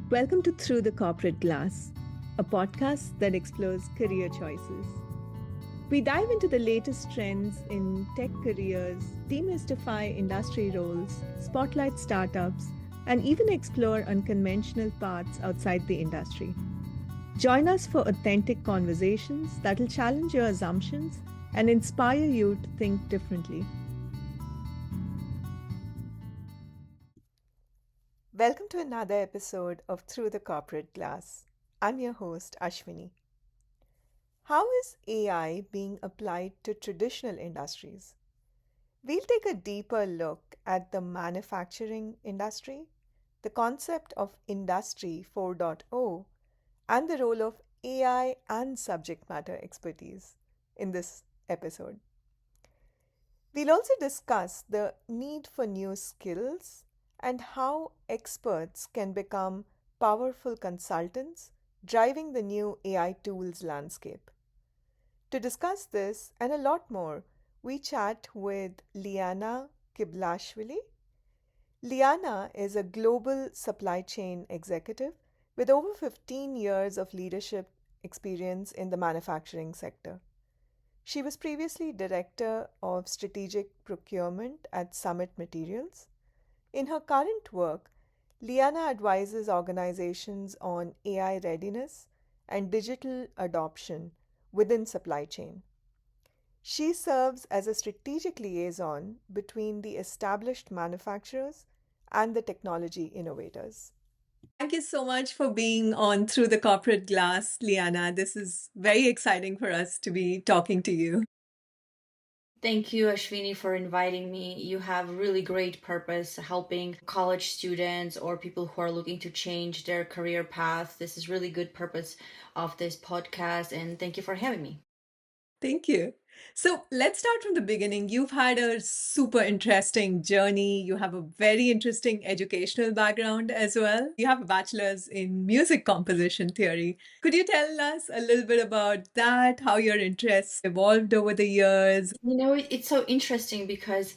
Welcome to Through the Corporate Glass, a podcast that explores career choices. We dive into the latest trends in tech careers, demystify industry roles, spotlight startups, and even explore unconventional paths outside the industry. Join us for authentic conversations that will challenge your assumptions and inspire you to think differently. Welcome to another episode of Through the Corporate Glass. I'm your host, Ashwini. How is AI being applied to traditional industries? We'll take a deeper look at the manufacturing industry, the concept of Industry 4.0, and the role of AI and subject matter expertise in this episode. We'll also discuss the need for new skills and how experts can become powerful consultants driving the new AI tools landscape. To discuss this and a lot more, we chat with Liana Kbilashvili. Liana is a global supply chain executive with over 15 years of leadership experience in the manufacturing sector. She was previously Director of Strategic Procurement at Summit Materials. In her current work, Liana advises organizations on AI readiness and digital adoption within supply chain. She serves as a strategic liaison between the established manufacturers and the technology innovators. Thank you so much for being on Through the Corporate Glass, Liana. This is very exciting for us to be talking to you. Thank you, Ashwini, for inviting me. You have really great purpose helping college students or people who are looking to change their career path. This is really good purpose of this podcast, and thank you for having me. Thank you. So let's start from the beginning. You've had a super interesting journey. You have a very interesting educational background as well. You have a bachelor's in music composition theory. Could you tell us a little bit about that, how your interests evolved over the years? It's so interesting because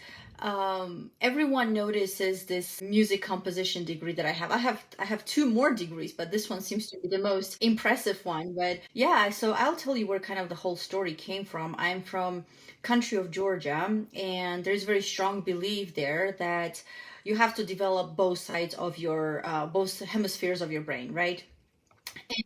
everyone notices this music composition degree that I have. I have two more degrees, but this one seems to be the most impressive one. But yeah, so I'll tell you where kind of the whole story came from. I'm from country of Georgia, and there's very strong belief there that you have to develop both sides of your both hemispheres of your brain, right?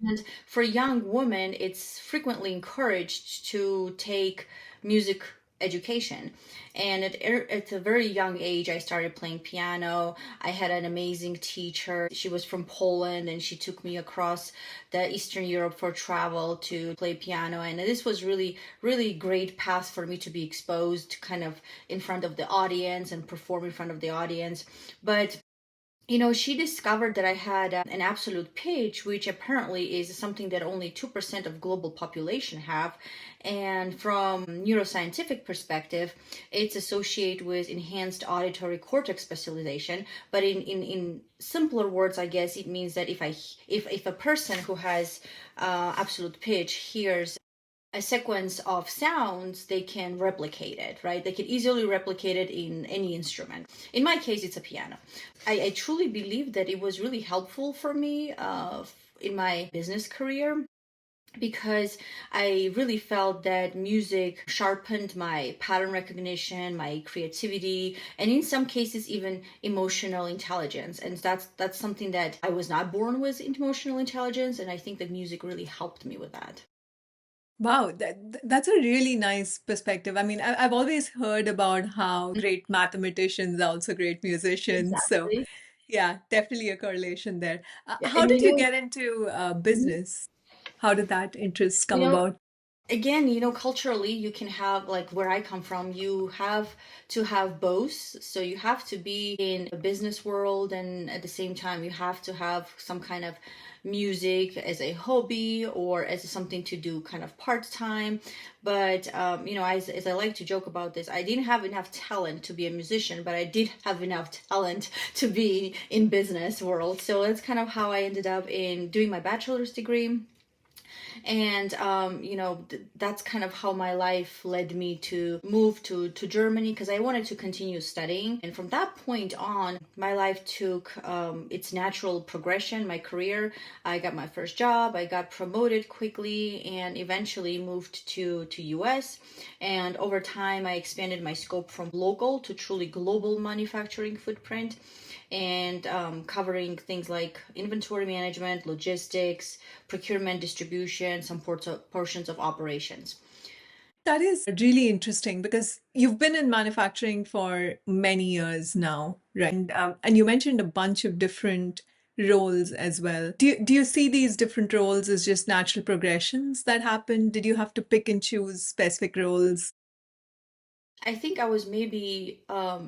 And for young women, it's frequently encouraged to take music education. And at a very young age, I started playing piano. I had an amazing teacher. She was from Poland and she took me across the Eastern Europe for travel to play piano. And this was really, really great path for me to be exposed kind of in front of the audience and perform in front of the audience. But she discovered that I had an absolute pitch, which apparently is something that only 2% of global population have. And from neuroscientific perspective, it's associated with enhanced auditory cortex specialization. But in simpler words, I guess it means that if a person who has absolute pitch hears a sequence of sounds, they can replicate it, right? They can easily replicate it in any instrument. In my case, it's a piano. I truly believe that it was really helpful for me in my business career because I really felt that music sharpened my pattern recognition, my creativity, and in some cases even emotional intelligence. And that's something that I was not born with, emotional intelligence, and I think that music really helped me with that. Wow, that's a really nice perspective. I mean, I've always heard about how great mathematicians are also great musicians. So, Exactly. yeah, definitely a correlation there. Yeah, How and did you get into business? How did that interest you come know, about? again, culturally, you can have, like where I come from, you have to have both. So you have to be in a business world, and at the same time, you have to have some kind of music as a hobby or as something to do kind of part time. But, as I like to joke about this, I didn't have enough talent to be a musician, but I did have enough talent to be in business world. So that's kind of how I ended up in doing my bachelor's degree. And that's kind of how my life led me to move to Germany, because I wanted to continue studying. And from that point on, my life took its natural progression. My career, I got my first job, I got promoted quickly, and eventually moved to US. And over time, I expanded my scope from local to truly global manufacturing footprint, and covering things like inventory management, logistics, procurement, distribution, some portions of operations. That is really interesting because you've been in manufacturing for many years now, right? And you mentioned a bunch of different roles as well. Do you see these different roles as just natural progressions that happen? Did you have to pick and choose specific roles? I think I was maybe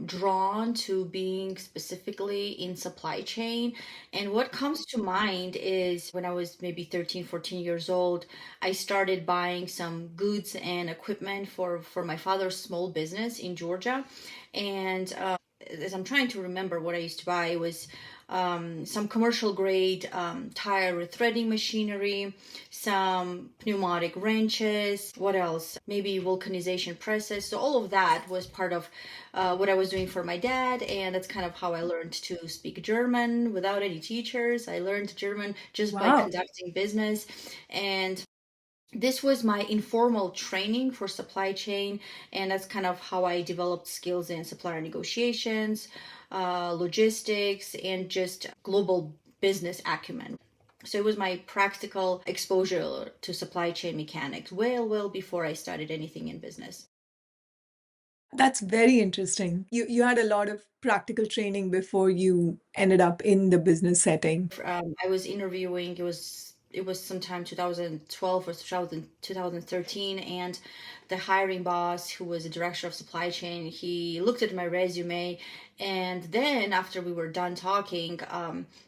drawn to being specifically in supply chain. And what comes to mind is when I was maybe 13, 14 years old, I started buying some goods and equipment for my father's small business in Georgia. And as I'm trying to remember what I used to buy, it was some commercial grade tire threading machinery, some pneumatic wrenches, what else? Maybe vulcanization presses. So all of that was part of what I was doing for my dad, and that's kind of how I learned to speak German without any teachers. I learned German just by Wow. conducting business, and this was my informal training for supply chain, and that's kind of how I developed skills in supplier negotiations, logistics, and just global business acumen. So it was my practical exposure to supply chain mechanics well before I started anything in business. That's very interesting. You had a lot of practical training before you ended up in the business setting. I was interviewing. It was sometime 2012 or 2013, and the hiring boss, who was the director of supply chain, he looked at my resume, and then after we were done talking,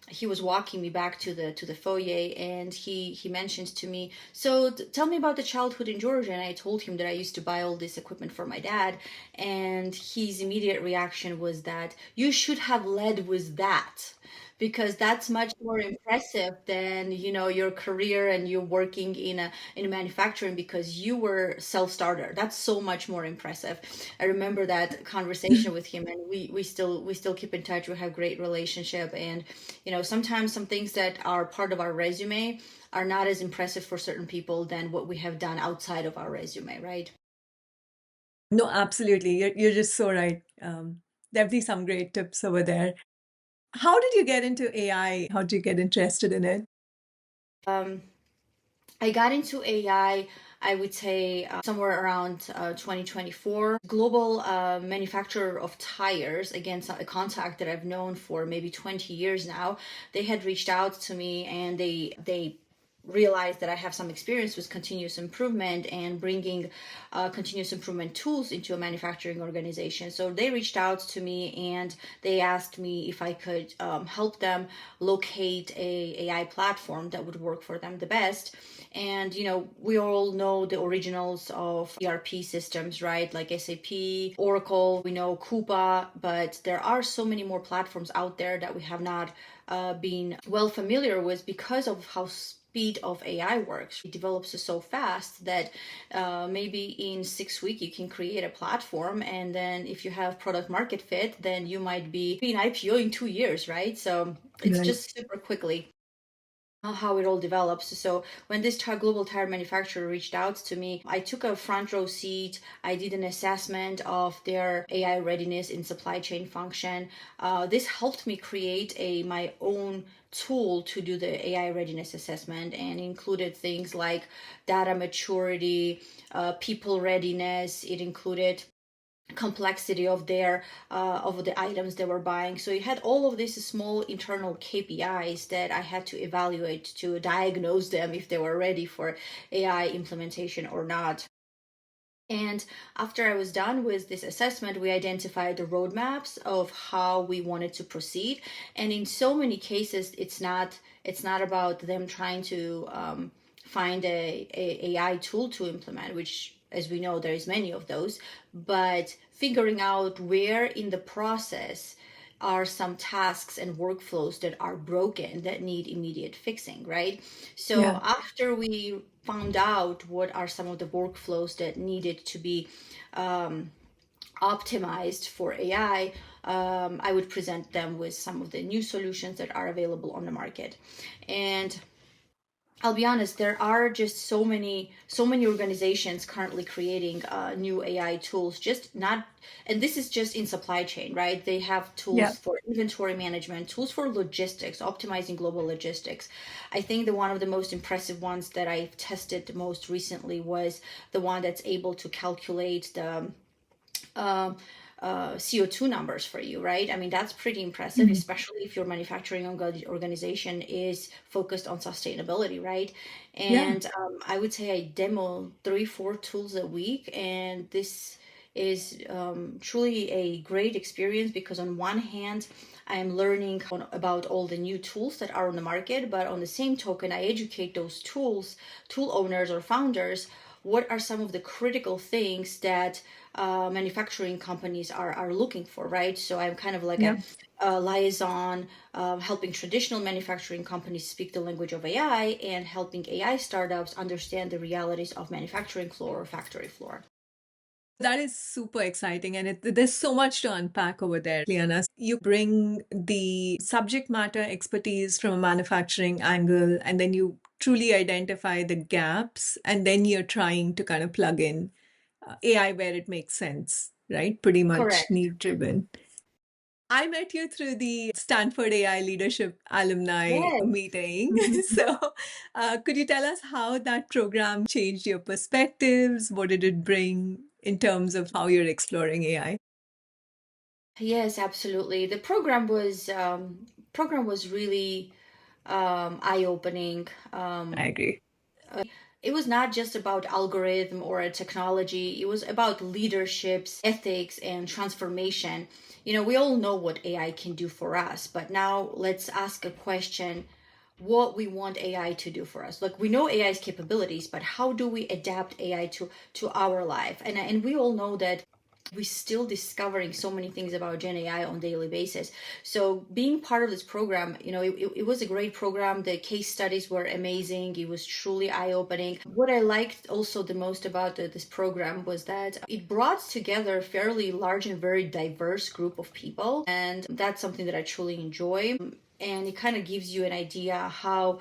he was walking me back to the foyer, and he mentioned to me, so tell me about the childhood in Georgia. And I told him that I used to buy all this equipment for my dad, and his immediate reaction was that you should have led with that, because that's much more impressive than your career and you working in a manufacturing, because you were self-starter. That's so much more impressive. I remember that conversation with him, and we still keep in touch. We have great relationship, and sometimes some things that are part of our resume are not as impressive for certain people than what we have done outside of our resume, right? No, absolutely. You're just so right. Definitely some great tips over there. How did you get into AI? How did you get interested in it? um, I got into AI, I would say somewhere around 2024. Global manufacturer of tires, again, a contact that I've known for maybe 20 years now, they had reached out to me, and they realized that I have some experience with continuous improvement and bringing continuous improvement tools into a manufacturing organization. So they reached out to me, and they asked me if I could help them locate a AI platform that would work for them the best. And we all know the originals of ERP systems, right? Like SAP, Oracle, we know Coupa, but there are so many more platforms out there that we have not been well familiar with, because of how speed of AI works. It develops so fast that maybe in 6 weeks you can create a platform, and then if you have product market fit, then you might be in IPO in 2 years, right? So it's Right. just super quickly how it all develops. So when this global tire manufacturer reached out to me, I took a front row seat. I did an assessment of their AI readiness in supply chain function. This helped me create my own tool to do the AI readiness assessment, and included things like data maturity, people readiness. It included complexity of the items they were buying. So you had all of these small internal KPIs that I had to evaluate to diagnose them if they were ready for AI implementation or not. And after I was done with this assessment, we identified the roadmaps of how we wanted to proceed. And in so many cases, it's not about them trying to find a AI tool to implement, which, as we know, there is many of those, but figuring out where in the process are some tasks and workflows that are broken that need immediate fixing, right? So Yeah. after we found out what are some of the workflows that needed to be um, optimized for AI, I would present them with some of the new solutions that are available on the market. And I'll be honest, there are just so many organizations currently creating new AI tools, just not, and this is just in supply chain, right? They have Yeah. tools for inventory management, tools for logistics, optimizing global logistics. I think the one of the most impressive ones that I've tested most recently was the one that's able to calculate the um, CO2 numbers for you, right? I mean, that's pretty impressive, Mhm. especially if your manufacturing organization is focused on sustainability, right? Yeah. And I would say I demo 3, 4 tools a week, and this is truly a great experience because on one hand, I am learning about all the new tools that are on the market, but on the same token, I educate those tool owners or founders. What are some of the critical things that manufacturing companies are looking for, right? So I'm kind of like Yeah. a liaison, helping traditional manufacturing companies speak the language of AI and helping AI startups understand the realities of manufacturing floor or factory floor. That is super exciting. And there's so much to unpack over there, Liana. You bring the subject matter expertise from a manufacturing angle, and then you truly identify the gaps, and then you're trying to kind of plug in AI where it makes sense, right? Pretty much Correct. need driven. I met you through the Stanford AI Leadership Alumni Yes. meeting. Mhm. So, could you tell us how that program changed your perspectives? What did it bring in terms of how you're exploring AI? Yes, absolutely. The program was really eye-opening. I agree. It was not just about algorithm or a technology. It was about leaderships, ethics, and transformation. We all know what AI can do for us, but now let's ask a question: what we want AI to do for us. Like, we know AI's capabilities, but how do we adapt AI to our life? And we all know that we're still discovering so many things about Gen AI on a daily basis. So being part of this program, it was a great program. The case studies were amazing. It was truly eye-opening. What I liked also the most about this program was that it brought together a fairly large and very diverse group of people. And that's something that I truly enjoy. And it kind of gives you an idea how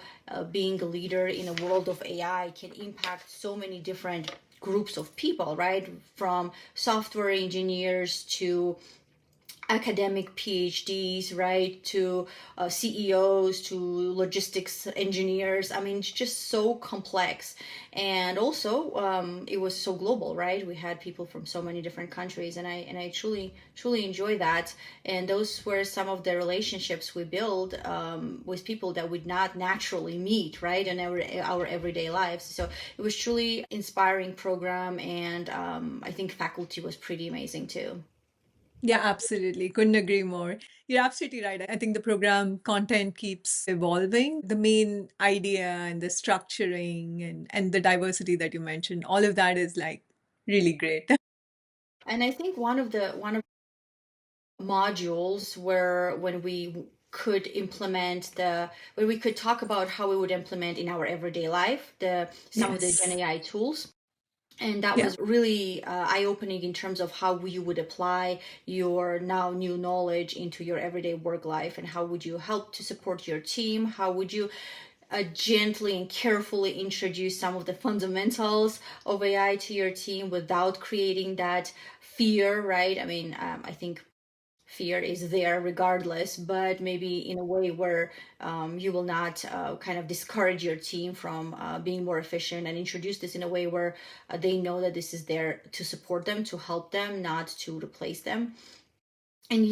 being a leader in a world of AI can impact so many different groups of people, right? From software engineers to academic PhDs, right, to CEOs, to logistics engineers. I mean, it's just so complex. And also, it was so global, right? We had people from so many different countries, and I truly enjoy that. And those were some of the relationships we build with people that would not naturally meet, right, in our everyday lives. So it was truly inspiring program, and I think faculty was pretty amazing too. Yeah, absolutely. Couldn't agree more. You're absolutely right. I think the program content keeps evolving. The main idea and the structuring and the diversity that you mentioned, all of that is like really great. And I think one of modules where when we could implement the when we could talk about how we would implement in our everyday life the some of the Gen Yes. AI tools. And that Yeah. was really eye-opening in terms of how you would apply your now new knowledge into your everyday work life, and how would you help to support your team, how would you gently and carefully introduce some of the fundamentals of AI to your team without creating that fear, right? I mean, I think fear is there regardless, but maybe in a way where you will not kind of discourage your team from being more efficient, and introduce this in a way where they know that this is there to support them, to help them, not to replace them. And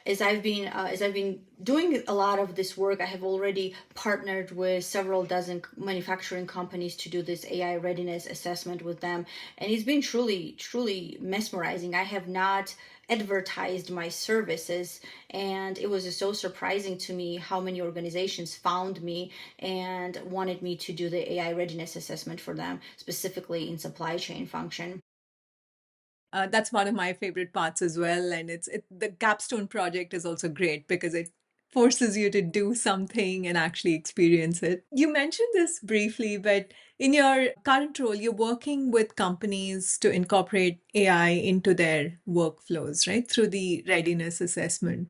as I've been doing a lot of this work, I have already partnered with several dozen manufacturing companies to do this AI readiness assessment with them, and it's been truly mesmerizing. I have not advertised my services, and it was so surprising to me how many organizations found me and wanted me to do the AI readiness assessment for them, specifically in supply chain function. That's one of my favorite parts as well. And the capstone project is also great because it forces you to do something and actually experience it. You mentioned this briefly, but in your current role, you're working with companies to incorporate AI into their workflows, right? Through the readiness assessment.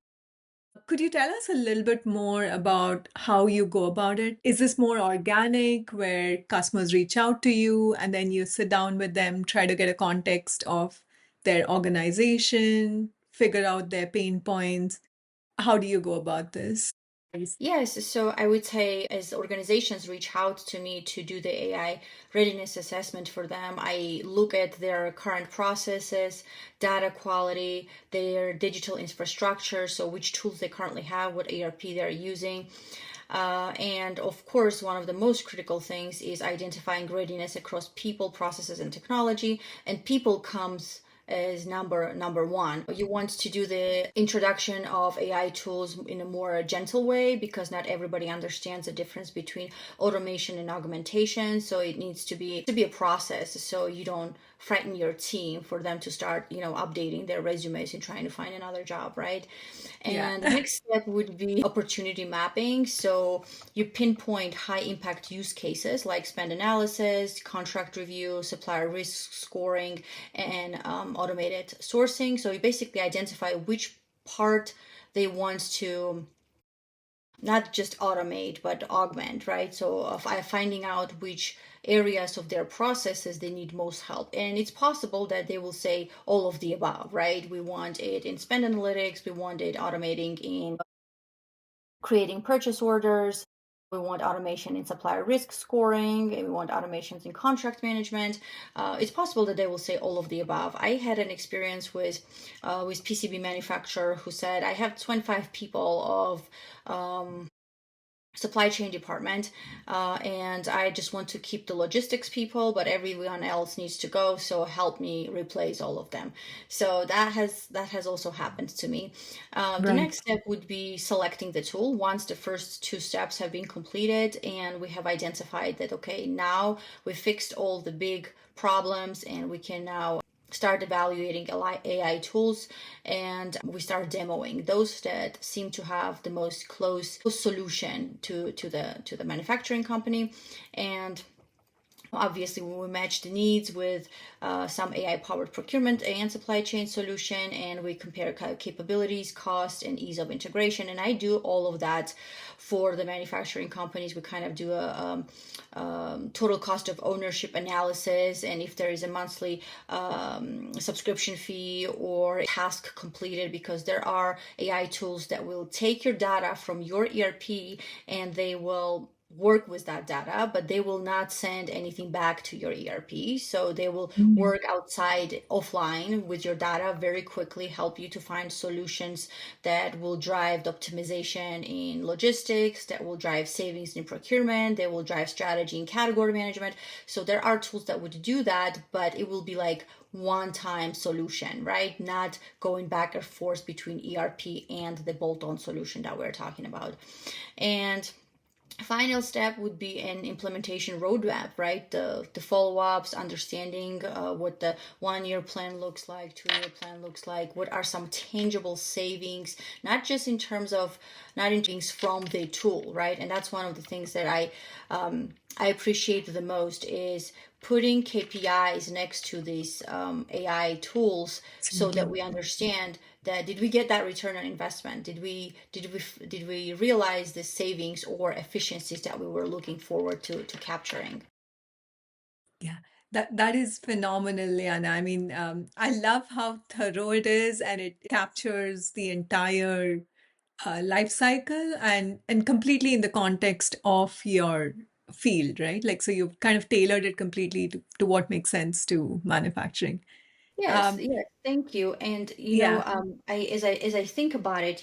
Could you tell us a little bit more about how you go about it? Is this more organic, where customers reach out to you and then you sit down with them, try to get a context of their organization, figure out their pain points? How do you go about this? Yes, so I would say as organizations reach out to me to do the AI readiness assessment for them, I look at their current processes, data quality, their digital infrastructure, so which tools they currently have, what ERP they're using. And of course, one of the most critical things is identifying readiness across people, processes, and technology. And people comes as number one. You want to do the introduction of AI tools in a more gentle way because not everybody understands the difference between automation and augmentation. So it needs to be a process. So you don't frighten your team for them to start, updating their resumes and trying to find another job, right? Yeah. And the next step would be opportunity mapping. So you pinpoint high impact use cases like spend analysis, contract review, supplier risk scoring, and automated sourcing. So you basically identify which part they want to not just automate but augment, right? So finding out which areas of their processes they need most help, and it's possible that they will say all of the above, right? We want it in spend analytics, we want it automating in creating purchase orders, we want automation in supplier risk scoring, and we want automations in contract management. It's possible that they will say all of the above. I had an experience with PCB manufacturer who said, I have 25 people of supply chain department, and I just want to keep the logistics people, but everyone else needs to go, so help me replace all of them. So that has also happened to me. The Right. next step would be selecting the tool once the first two steps have been completed and we have identified that, okay, now we fixed all the big problems and we can now start evaluating AI tools, and we start demoing those that seem to have the most close solution to the manufacturing company. And obviously, we match the needs with some AI powered procurement and supply chain solution, and we compare capabilities, cost, and ease of integration. And I do all of that for the manufacturing companies. We kind of do a total cost of ownership analysis, and if there is a monthly subscription fee or task completed, because there are AI tools that will take your data from your ERP and they will work with that data, but they will not send anything back to your ERP. So they will Mm. work outside, offline with your data very quickly, help you to find solutions that will drive the optimization in logistics, that will drive savings in procurement, they will drive strategy in category management. So there are tools that would do that, but it will be like one-time solution, right? Not going back and forth between ERP and the bolt-on solution that we're talking about. And final step would be an implementation roadmap, right? The follow-ups, understanding what the 1 year plan looks like, 2 year plan looks like, what are some tangible savings, not just in terms of not in things from the tool, right? And that's one of the things that I appreciate the most is putting KPIs next to these AI tools so that Absolutely. we understand that did we get that return on investment? Did we realize the savings or efficiencies that we were looking forward to capturing? Yeah, that is phenomenal, Liana. I mean, I love how thorough it is, and it captures the entire life cycle and completely in the context of your field, right? Like, so you've kind of tailored it completely to what makes sense to manufacturing. Yes, Um, yes, thank you. And yeah, as I think about it,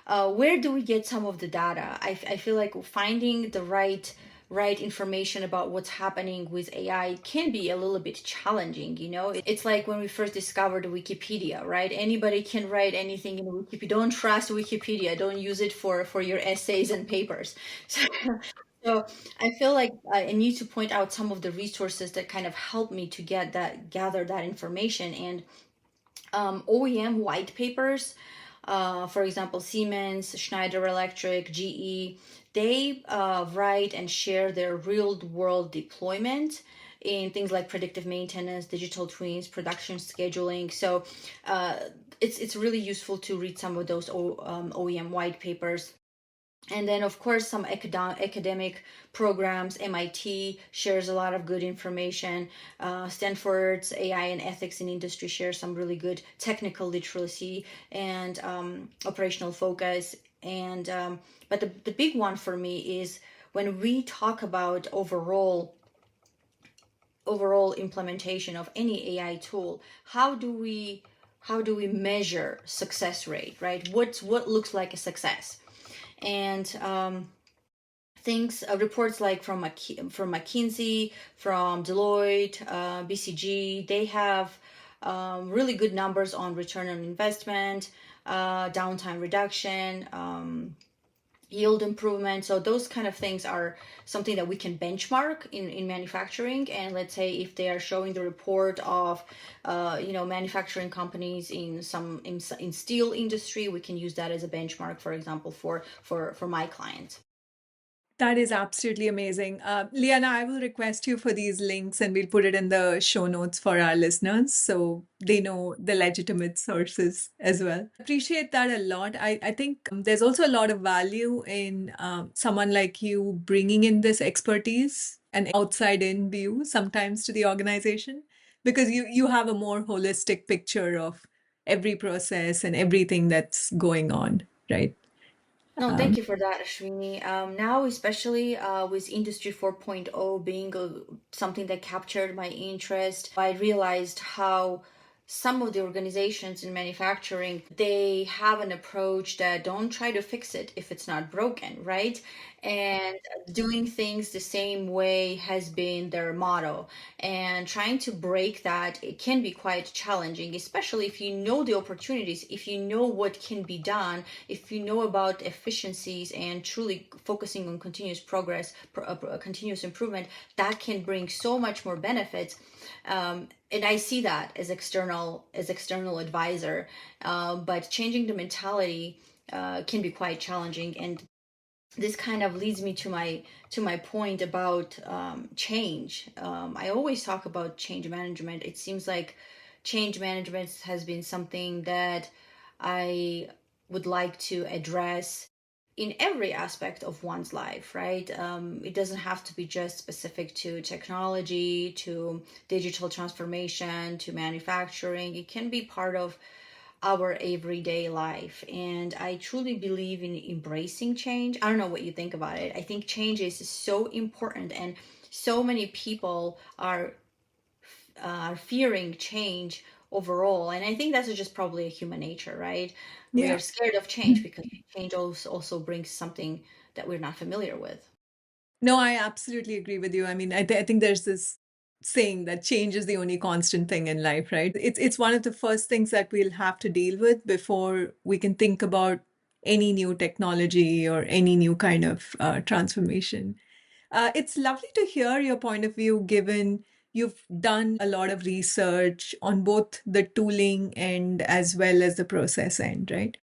where do we get some of the data? I feel like finding the right information about what's happening with AI can be a little bit challenging. It's like when we first discovered Wikipedia, right? Anybody can write anything in Wikipedia. Don't trust Wikipedia. Don't use it for your essays and papers. So I feel like I need to point out some of the resources that kind of help me to gather that information. And OEM white papers. For example, Siemens, Schneider Electric, GE, they write and share their real world deployment in things like predictive maintenance, digital twins, production scheduling. So it's really useful to read some of those OEM white papers. And then, of course, some academic programs. MIT shares a lot of good information. Stanford's AI and ethics in industry shares some really good technical literacy and operational focus. And but the big one for me is when we talk about overall implementation of any AI tool. How do we measure success rate, right? What looks like a success? And things reports like from McKinsey, from Deloitte, BCG, they have really good numbers on return on investment, downtime reduction, yield improvement. So those kind of things are something that we can benchmark in manufacturing. And let's say if they are showing the report of manufacturing companies in steel industry, we can use that as a benchmark, for example, for my clients. That is absolutely amazing. Liana, I will request you for these links and we'll put it in the show notes for our listeners so they know the legitimate sources as well. Appreciate that a lot. I think there's also a lot of value in someone like you bringing in this expertise and outside in view sometimes to the organization because you have a more holistic picture of every process and everything that's going on, right? No, thank you for that, Ashwini. Now, especially with Industry 4.0 being something that captured my interest, I realized how some of the organizations in manufacturing, they have an approach that don't try to fix it if it's not broken, right? And doing things the same way has been their motto. And trying to break that, it can be quite challenging, especially if you know the opportunities, if you know what can be done, if you know about efficiencies and truly focusing on continuous progress, continuous improvement, that can bring so much more benefits. And I see that as external advisor, but changing the mentality can be quite challenging. And this kind of leads me to my point about change. I always talk about change management. It seems like change management has been something that I would like to address in every aspect of one's life, right? It doesn't have to be just specific to technology, to digital transformation, to manufacturing. It can be part of our everyday life. And I truly believe in embracing change. I don't know what you think about it. I think change is so important, and so many people are fearing change overall. And I think that's just probably a human nature, right? We Yeah. are scared of change because change also brings something that we're not familiar with. No, I absolutely agree with you. I mean, I think there's this saying that change is the only constant thing in life, right? It's one of the first things that we'll have to deal with before we can think about any new technology or any new kind of transformation. It's lovely to hear your point of view, given you've done a lot of research on both the tooling end as well as the process end, right?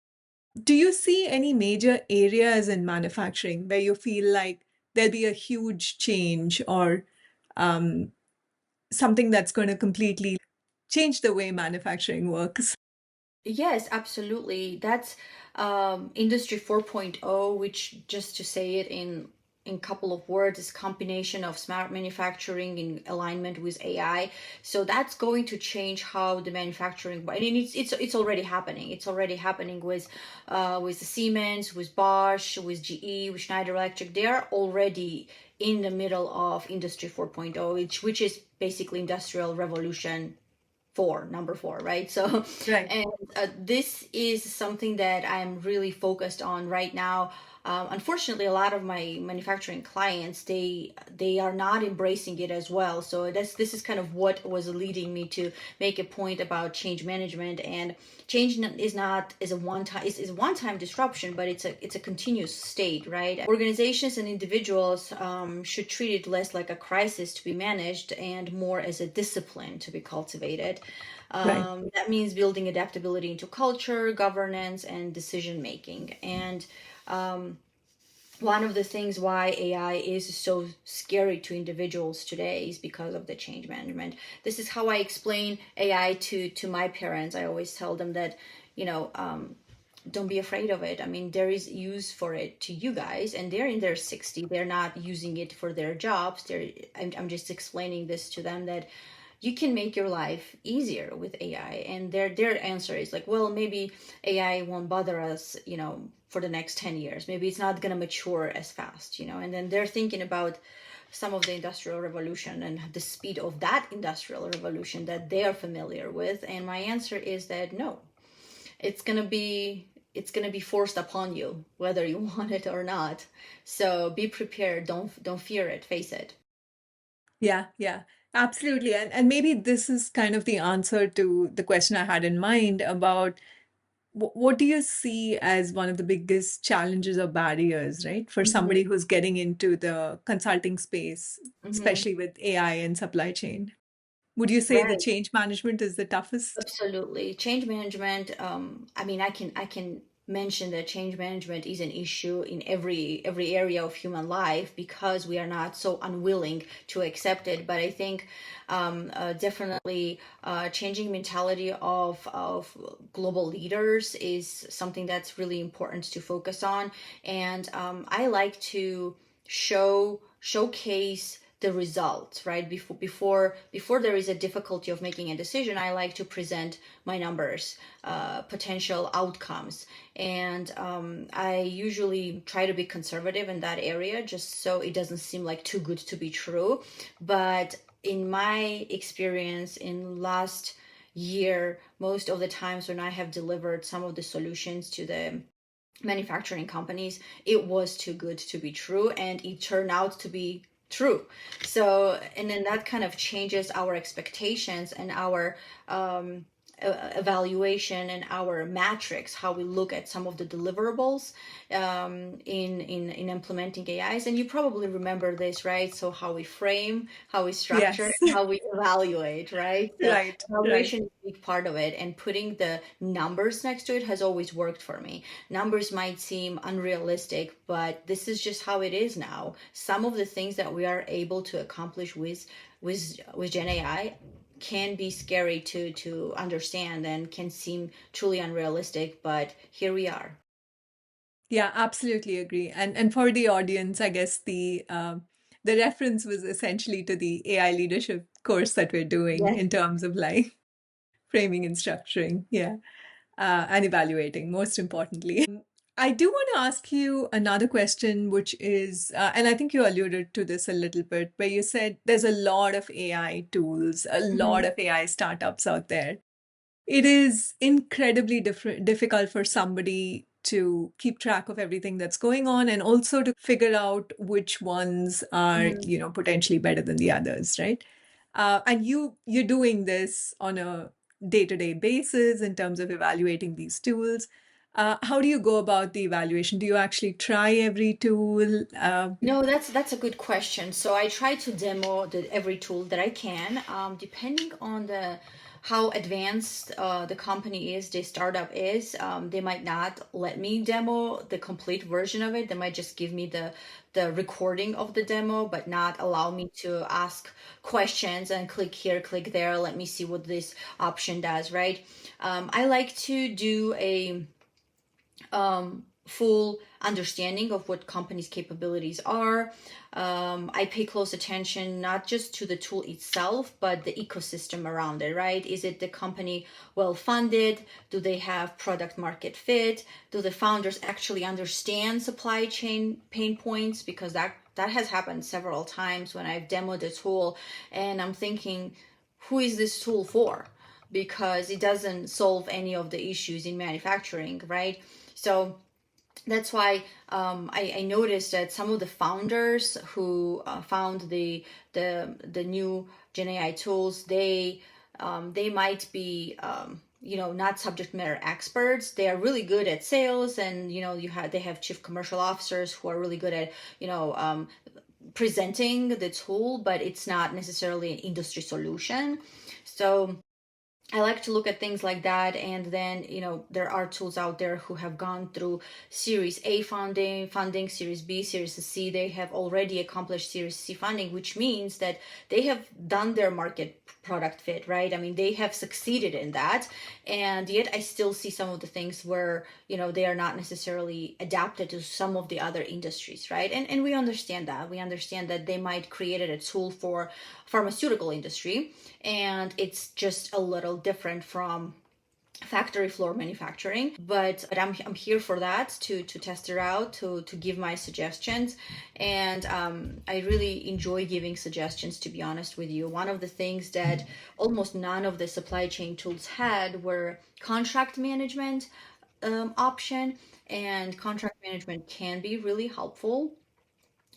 Do you see any major areas in manufacturing where you feel like there'll be a huge change or um, something that's going to completely change the way manufacturing works? Yes, absolutely. That's Industry 4.0, which, just to say it in couple of words, is combination of smart manufacturing in alignment with AI. So that's going to change how the manufacturing. I mean, it's already happening. It's already happening with the Siemens, with Bosch, with GE, with Schneider Electric. They are already in the middle of Industry 4.0, which is basically industrial revolution number four, right? So, Right. and this is something that I'm really focused on right now. Unfortunately, a lot of my manufacturing clients, they are not embracing it as well. So this is kind of what was leading me to make a point about change management. And change is not is a one time is a one time disruption, but it's a continuous state, right? Organizations and individuals should treat it less like a crisis to be managed and more as a discipline to be cultivated. Right. That means building adaptability into culture, governance, and decision making. And one of the things why AI is so scary to individuals today is because of the change management. This is how I explain AI to my parents. I always tell them that, you know, don't be afraid of it. I mean, there is use for it to you guys, and they're in their 60. They're not using it for their jobs. I'm just explaining this to them that you can make your life easier with AI. And their answer is like, well, maybe AI won't bother us, for the next 10 years. Maybe it's not going to mature as fast, and then they're thinking about some of the industrial revolution and the speed of that industrial revolution that they are familiar with. And my answer is that no, it's going to be forced upon you whether you want it or not. So be prepared. Don't fear it. Face it. Yeah, yeah, absolutely. And maybe this is kind of the answer to the question I had in mind about what do you see as one of the biggest challenges or barriers, right, for Mm-hmm. somebody who's getting into the consulting space, Mm-hmm. especially with AI and supply chain? Would you say the Right. change management is the toughest? Absolutely. Change management, I mean, I can mention that change management is an issue in every area of human life because we are not so unwilling to accept it. But I think definitely changing mentality of global leaders is something that's really important to focus on. And I like to showcase the results, right? Before there is a difficulty of making a decision, I like to present my numbers, potential outcomes. And I usually try to be conservative in that area just so it doesn't seem like too good to be true. But in my experience in last year, most of the times when I have delivered some of the solutions to the manufacturing companies, it was too good to be true, and it turned out to be true. So, and then that kind of changes our expectations and our evaluation and our metrics, how we look at some of the deliverables in implementing AIs. And you probably remember this, right? So how we frame, how we structure, Yes. and how we evaluate, right? So Right, right. evaluation is a big part of it, and putting the numbers next to it has always worked for me. Numbers might seem unrealistic, but this is just how it is now. Some of the things that we are able to accomplish with Gen AI can be scary to understand and can seem truly unrealistic, but here we are. Yeah, absolutely agree. And for the audience, I guess the reference was essentially to the AI leadership course that we're doing Yes. in terms of like framing and structuring. Yeah. And evaluating, most importantly. I do want to ask you another question, which is, and I think you alluded to this a little bit, where you said there's a lot of AI tools, a lot Hmm. of AI startups out there. It is incredibly difficult for somebody to keep track of everything that's going on and also to figure out which ones are, Hmm. potentially better than the others, right? And you're doing this on a day-to-day basis in terms of evaluating these tools. How do you go about the evaluation? Do you actually try every tool? No, that's a good question. So I try to demo every tool that I can, depending on the how advanced the company is, the startup is. They might not let me demo the complete version of it. They might just give me the recording of the demo, but not allow me to ask questions and click here, click there. Let me see what this option does, right? I like to do a full understanding of what companies' capabilities are. I pay close attention not just to the tool itself, but the ecosystem around it, right? Is it the company well funded? Do they have product market fit? Do the founders actually understand supply chain pain points? Because that has happened several times when I've demoed a tool and I'm thinking, who is this tool for? Because it doesn't solve any of the issues in manufacturing, right? So that's why I noticed that some of the founders who found the new Gen AI tools, they might be not subject matter experts. They are really good at sales, and they have chief commercial officers who are really good at presenting the tool, but it's not necessarily an industry solution. So I like to look at things like that. And then, there are tools out there who have gone through Series A funding, Series B, Series C. They have already accomplished Series C funding, which means that they have done their market product fit, right? I mean, they have succeeded in that. And yet I still see some of the things where, they are not necessarily adapted to some of the other industries, right? And we understand that. We understand that they might created a tool for pharmaceutical industry, and it's just a little different from factory floor manufacturing, but I'm here for that, to test it out, to give my suggestions. And I really enjoy giving suggestions, to be honest with you. One of the things that almost none of the supply chain tools had were contract management option, and contract management can be really helpful.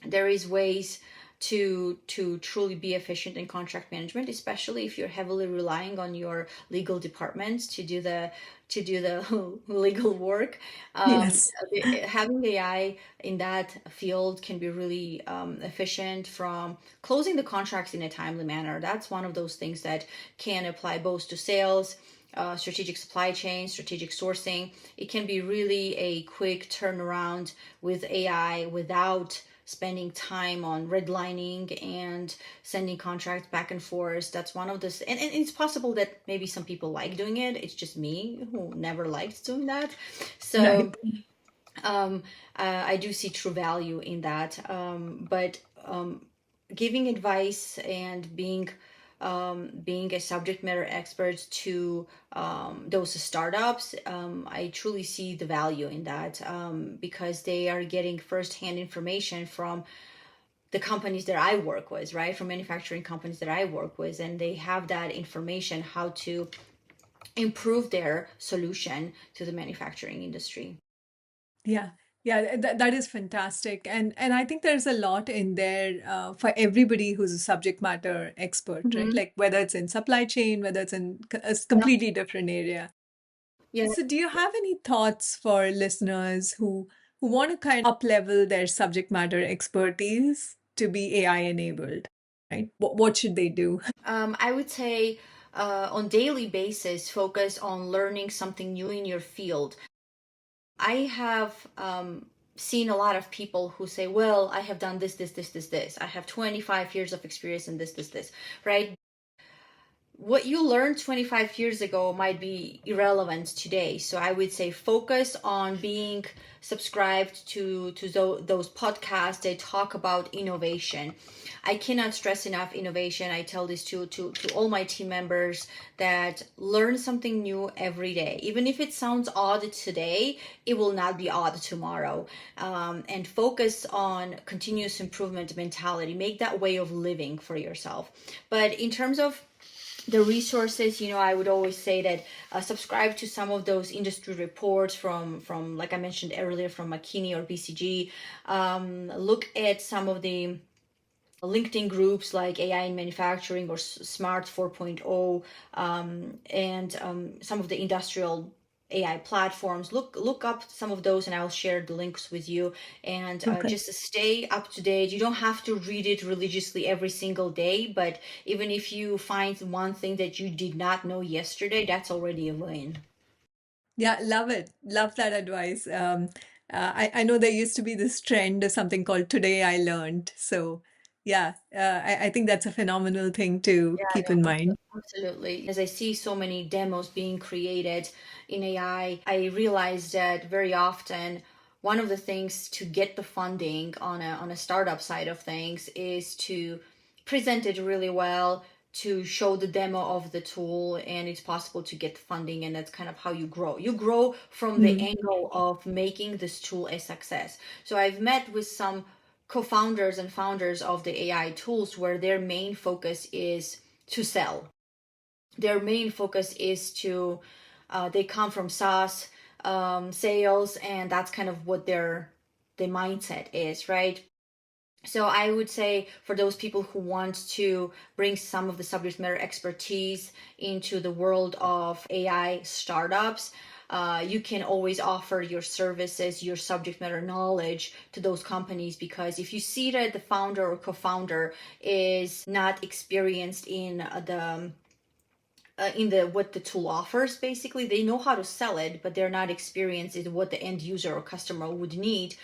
There is ways to truly be efficient in contract management, especially if you're heavily relying on your legal departments to do the legal work. um, Yes. Having AI in that field can be really efficient, from closing the contracts in a timely manner. That's one of those things that can apply both to sales, strategic supply chain, strategic sourcing. It can be really a quick turnaround with AI without spending time on redlining and sending contracts back and forth. That's one of the, and it's possible that maybe some people like doing it. It's just me who never liked doing that. So Right. um, I do see true value in that. But giving advice and being a subject matter expert to those startups, I truly see the value in that, because they are getting firsthand information from the companies that I work with, right? From manufacturing companies that I work with, and they have that information how to improve their solution to the manufacturing industry. Yeah. Yeah, that is fantastic. And I think there's a lot in there for everybody who's a subject matter expert, right? Mm-hmm. Like whether it's in supply chain, whether it's in a completely different area. Yeah. So do you have any thoughts for listeners who want to kind of up level their subject matter expertise to be AI enabled, right? What should they do? I would say on daily basis, focus on learning something new in your field. I have seen a lot of people who say, well, I have done this. I have 25 years of experience in this, right? What you learned 25 years ago might be irrelevant today. So I would say focus on being subscribed to those podcasts that talk about innovation. I cannot stress enough innovation. I tell this to all my team members, that learn something new every day. Even if it sounds odd today, it will not be odd tomorrow. And focus on continuous improvement mentality. Make that way of living for yourself. But in terms of the resources, I would always say that subscribe to some of those industry reports from like I mentioned earlier, from McKinney or BCG. Look at some of the LinkedIn groups like AI in manufacturing or Smart 4.0, and some of the industrial AI platforms. Look up some of those, and I'll share the links with you. And Okay. just stay up to date. You don't have to read it religiously every single day, but even if you find one thing that you did not know yesterday, that's already a win. Yeah, love it. Love that advice. I know there used to be this trend of something called Today I Learned. So, yeah, I think that's a phenomenal thing to Yeah, keep no, in mind. absolutely. As I see so many demos being created in AI, I realize that very often one of the things to get the funding on a startup side of things is to present it really well, to show the demo of the tool, and it's possible to get funding, and that's kind of how you grow. You grow from the Mm. angle of making this tool a success. So I've met with some co-founders and founders of the AI tools where their main focus is to sell. Their main focus is to, they come from SaaS sales, and that's kind of what their mindset is, right? So I would say for those people who want to bring some of the subject matter expertise into the world of AI startups, you can always offer your services, your subject matter knowledge to those companies, because if you see that the founder or co-founder is not experienced in the what the tool offers, basically they know how to sell it, but they're not experienced in what the end user or customer would need.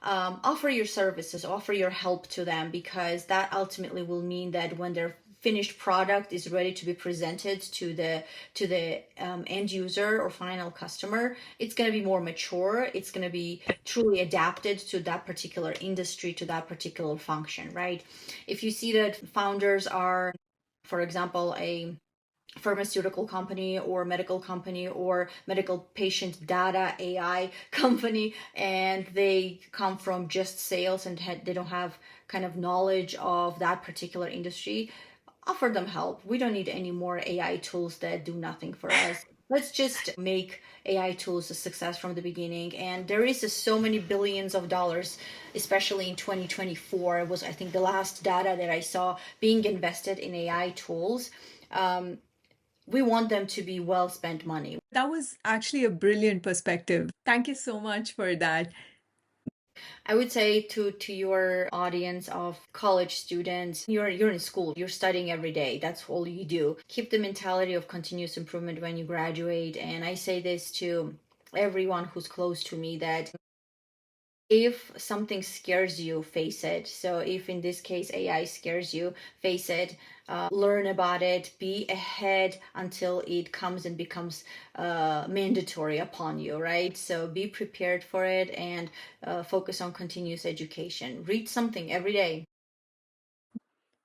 Offer your services, offer your help to them, because that ultimately will mean that when their finished product is ready to be presented to the end user or final customer, it's going to be more mature. It's going to be truly adapted to that particular industry, to that particular function, right? If you see that founders are, for example, a pharmaceutical company or medical company or medical patient data AI company, and they come from just sales and they don't have kind of knowledge of that particular industry, offer them help. We don't need any more AI tools that do nothing for us. Let's just make AI tools a success from the beginning. And there is so many billions of dollars, especially in 2024 was, I think, the last data that I saw being invested in AI tools. We want them to be well spent money. That was actually a brilliant perspective. Thank you so much for that. I would say to your audience of college students, you're in school, you're studying every day. That's all you do. Keep the mentality of continuous improvement when you graduate. And I say this to everyone who's close to me, that if something scares you, face it. So if in this case AI scares you, face it, learn about it, be ahead until it comes and becomes mandatory upon you, right? So be prepared for it, and focus on continuous education. Read something every day.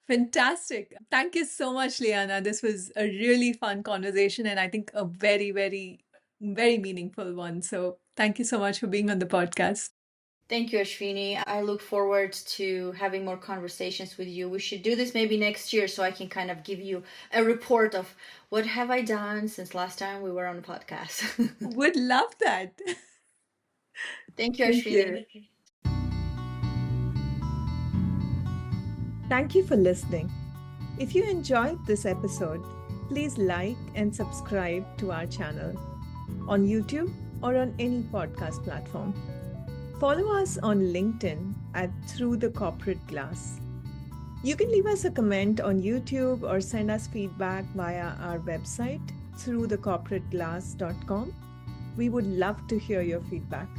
Fantastic. Thank you so much, Liana. This was a really fun conversation, and I think a very, very, very meaningful one. So thank you so much for being on the podcast. Thank you, Ashvini. I look forward to having more conversations with you. We should do this maybe next year, so I can kind of give you a report of what have I done since last time we were on the podcast. Would love that. Thank you, Thank you. Ashvini. Thank you for listening. If you enjoyed this episode, please like and subscribe to our channel on YouTube or on any podcast platform. Follow us on LinkedIn at Through the Corporate Glass. You can leave us a comment on YouTube or send us feedback via our website, throughthecorporateglass.com. We would love to hear your feedback.